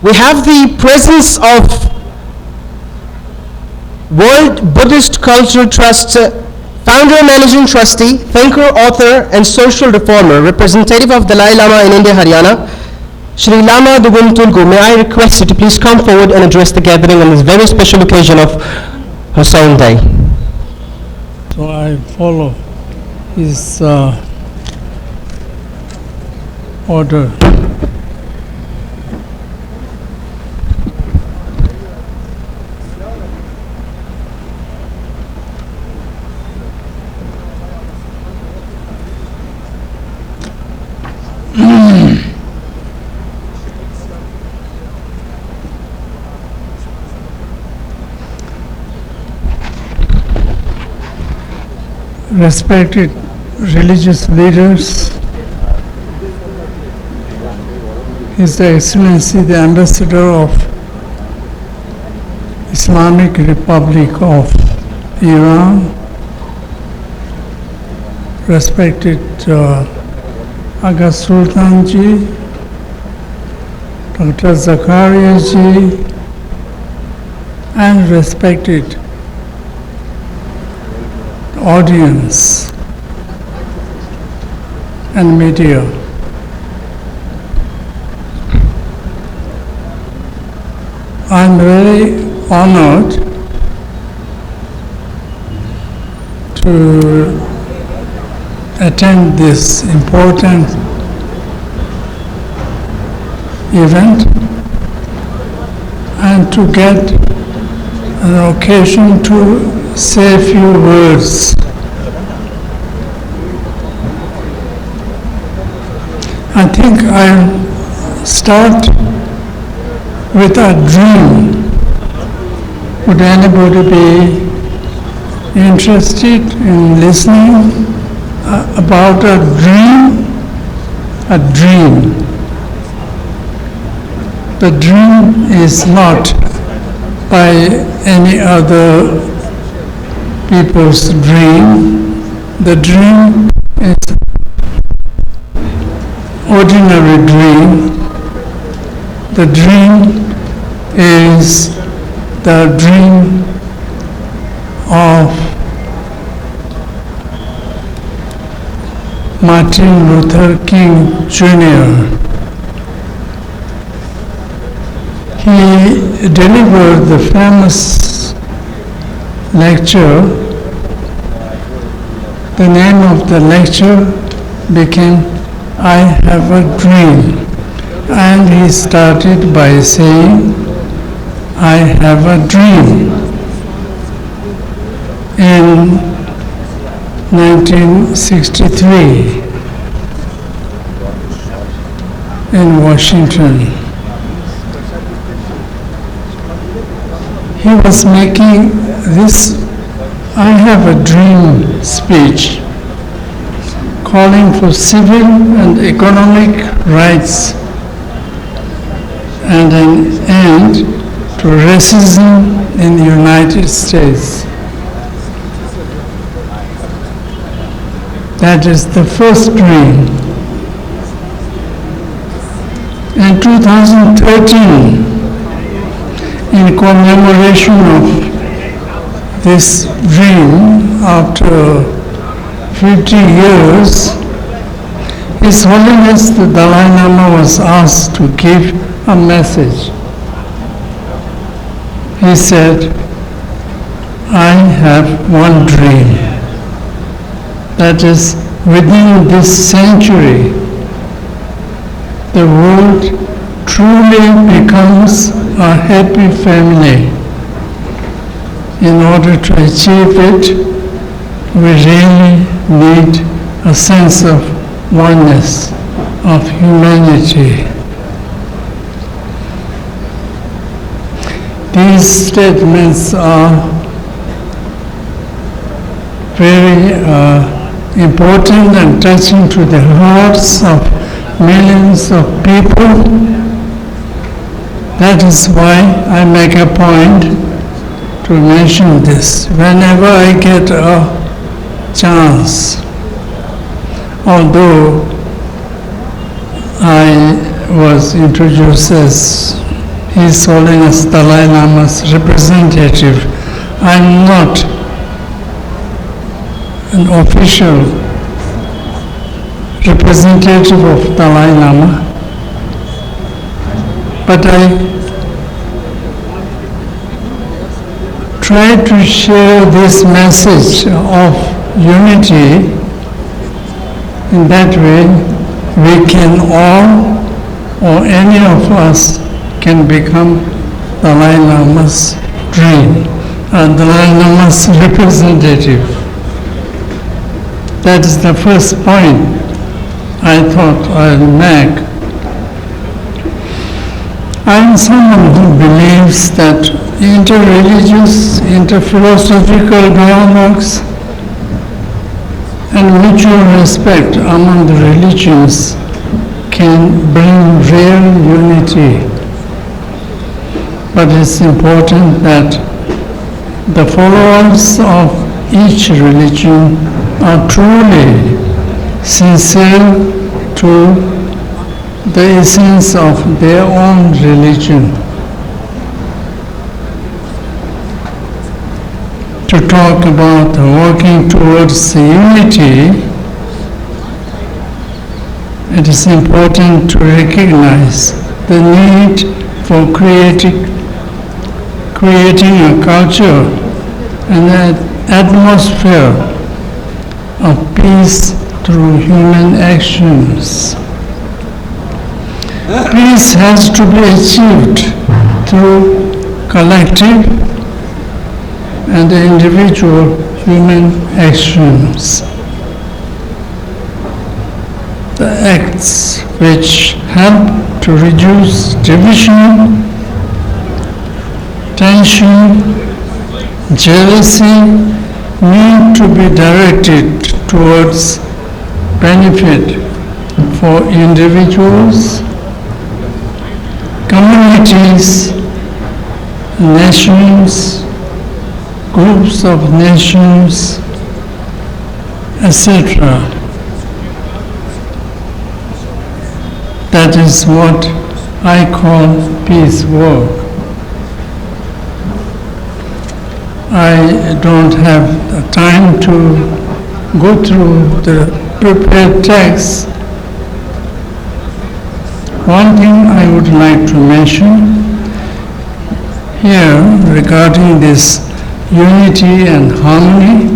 We have the presence of World Buddhist Cultural Trust founder, managing trustee, thinker, author, and social reformer, representative of Dalai Lama in India, Haryana, Shri Lama Duboom Tulku. May I request you to please come forward and address the gathering on this very special occasion of Hussain Day. So I follow his order. Respected religious leaders, His Excellency the Ambassador of Islamic Republic of Iran, respected Aga Sultan ji, Dr. Zakaria ji, and respected audience and media. I'm very honored to attend this important event and to get an occasion to say a few words. I think I'll start with a dream. Would anybody be interested in listening about a dream? A dream. The dream is not by any other people's dream. The dream is ordinary dream. The dream is the dream of Martin Luther King Jr. He delivered the famous lecture. The name of the lecture became I Have a Dream. And he started by saying, I have a dream. In 1963 in Washington, he was making this I Have a Dream speech, calling for civil and economic rights and an end to racism in the United States. That is the first dream. In 2013, in commemoration of this dream, after 50 years, His Holiness the Dalai Lama was asked to give a message. He said, I have one dream. That is, within this century, the world truly becomes a happy family. In order to achieve it, we really need a sense of oneness, of humanity. These statements are very important and touching to the hearts of millions of people. That is why I make a point to mention this whenever I get a chance. Although I was introduced as His Holiness Dalai Lama's representative. I'm not an official representative of Dalai Lama, but I try to share this message of unity. In that way, we can all, or any of us, can become Dalai Lama's dream, Dalai Lama's representative. That is the first point I thought I'll make. I'm someone who believes that inter-religious, inter-philosophical dialogues and mutual respect among the religions can bring real unity. But it's important that the followers of each religion are truly sincere to the essence of their own religion. To talk about working towards unity, it is important to recognize the need for creating a culture and an atmosphere of peace through human actions. Peace has to be achieved through collective and individual human actions. The acts which help to reduce division, tension, jealousy need to be directed towards benefit for individuals, communities, nations, groups of nations, etc. That is what I call peace work. I don't have the time to go through the prepared text. One thing I would like to mention here regarding this unity and harmony,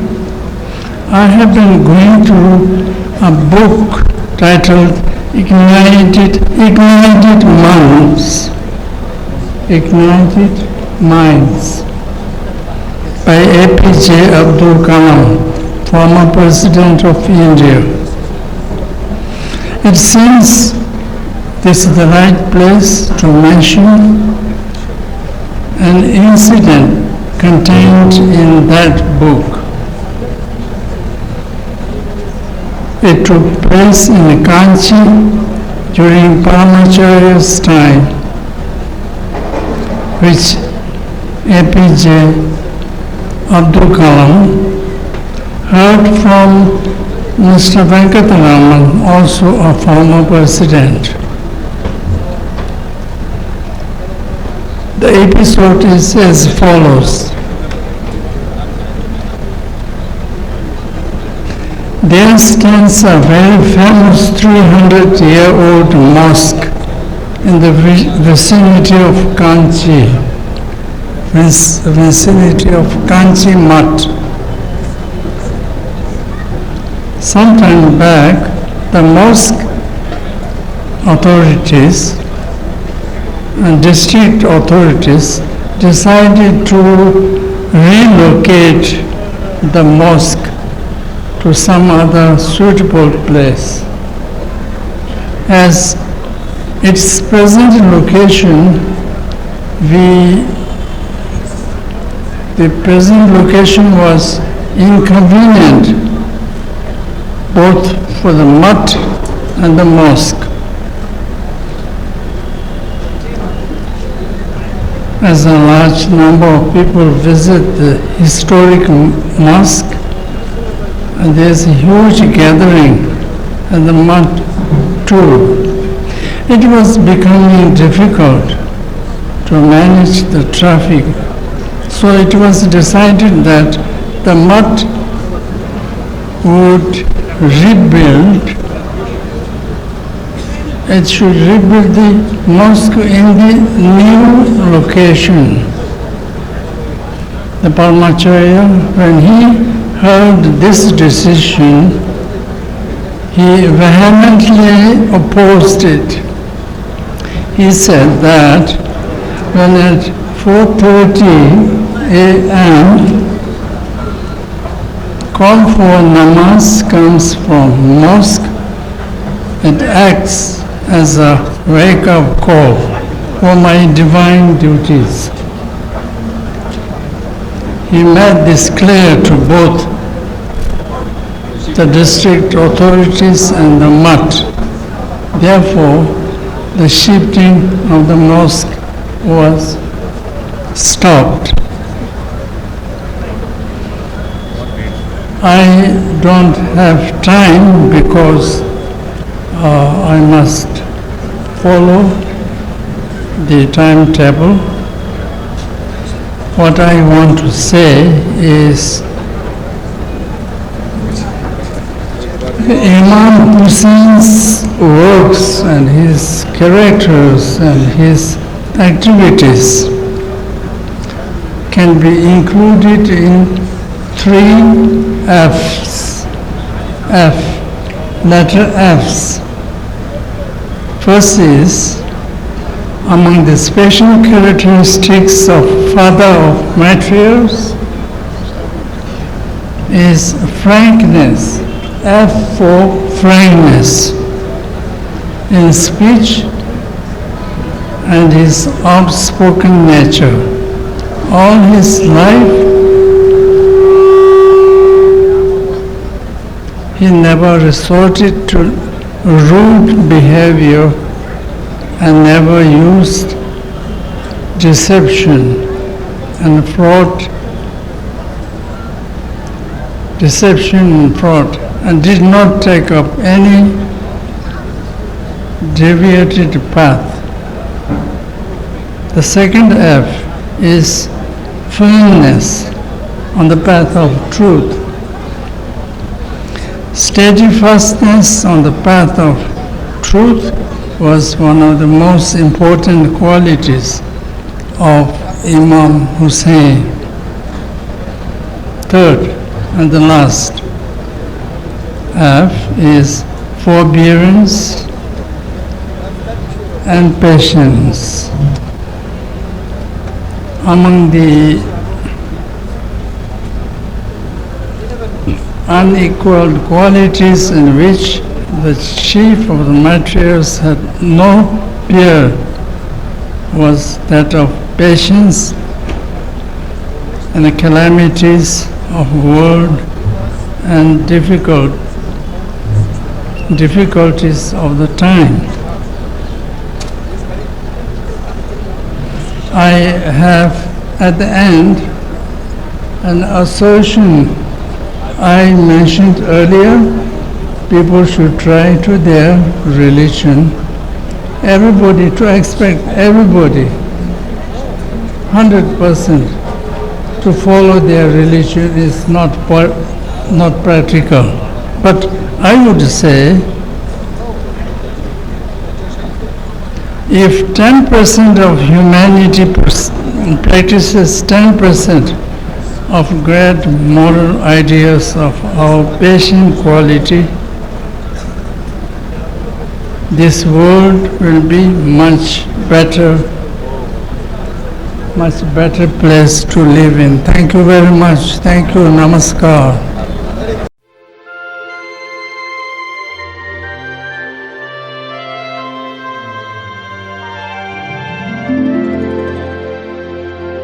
I have been going through a book titled Ignited Minds by APJ Abdul Kalam, former President of India. It seems this is the right place to mention an incident contained in that book. It took place in Kanchi during Paramacharya's time, which APJ Abdul Kalam heard from Mr. Venkataraman, also a former president. The episode is as follows. There stands a very famous 300-year-old mosque in the vicinity of Kanchi, Math. Sometime back, the mosque authorities and district authorities decided to relocate the mosque to some other suitable place. As its present location, the present location was inconvenient both for the mutt and the mosque. As a large number of people visit the historic mosque, and there's a huge gathering at the mutt too. It was becoming difficult to manage the traffic. So it was decided that the mutt would rebuild, it should rebuild the mosque in the new location. The Parmacharya, when he heard this decision, he vehemently opposed it. He said that when at 4:30 a.m. call for namaz comes from mosque, it acts as a wake-up call for my divine duties. He made this clear to both the district authorities and the mutt. Therefore, the shifting of the mosque was stopped. I don't have time because I must follow the timetable. What I want to say is Imam Hussein's works and his characters and his activities can be included in 3 F's. Letter F's. First is, among the special characteristics of father of martyrs is frankness. F for frankness in speech and his outspoken nature. All his life, he never resorted to rude behavior and never used deception and fraud, and did not take up any deviated path. The second F is firmness on the path of truth. Steadfastness on the path of truth was one of the most important qualities of Imam Hussain. Third and the last F is forbearance and patience. Among the unequaled qualities in which the chief of the martyrs had no peer was that of patience and the calamities of world and difficulties of the time. I have at the end an assertion I mentioned earlier. People should try to their religion. Everybody, to expect everybody 100% to follow their religion is not practical. But I would say if 10% of humanity practices 10% of great moral ideas of our patient quality, this world will be much better place to live in. Thank you very much. Thank you. Namaskar.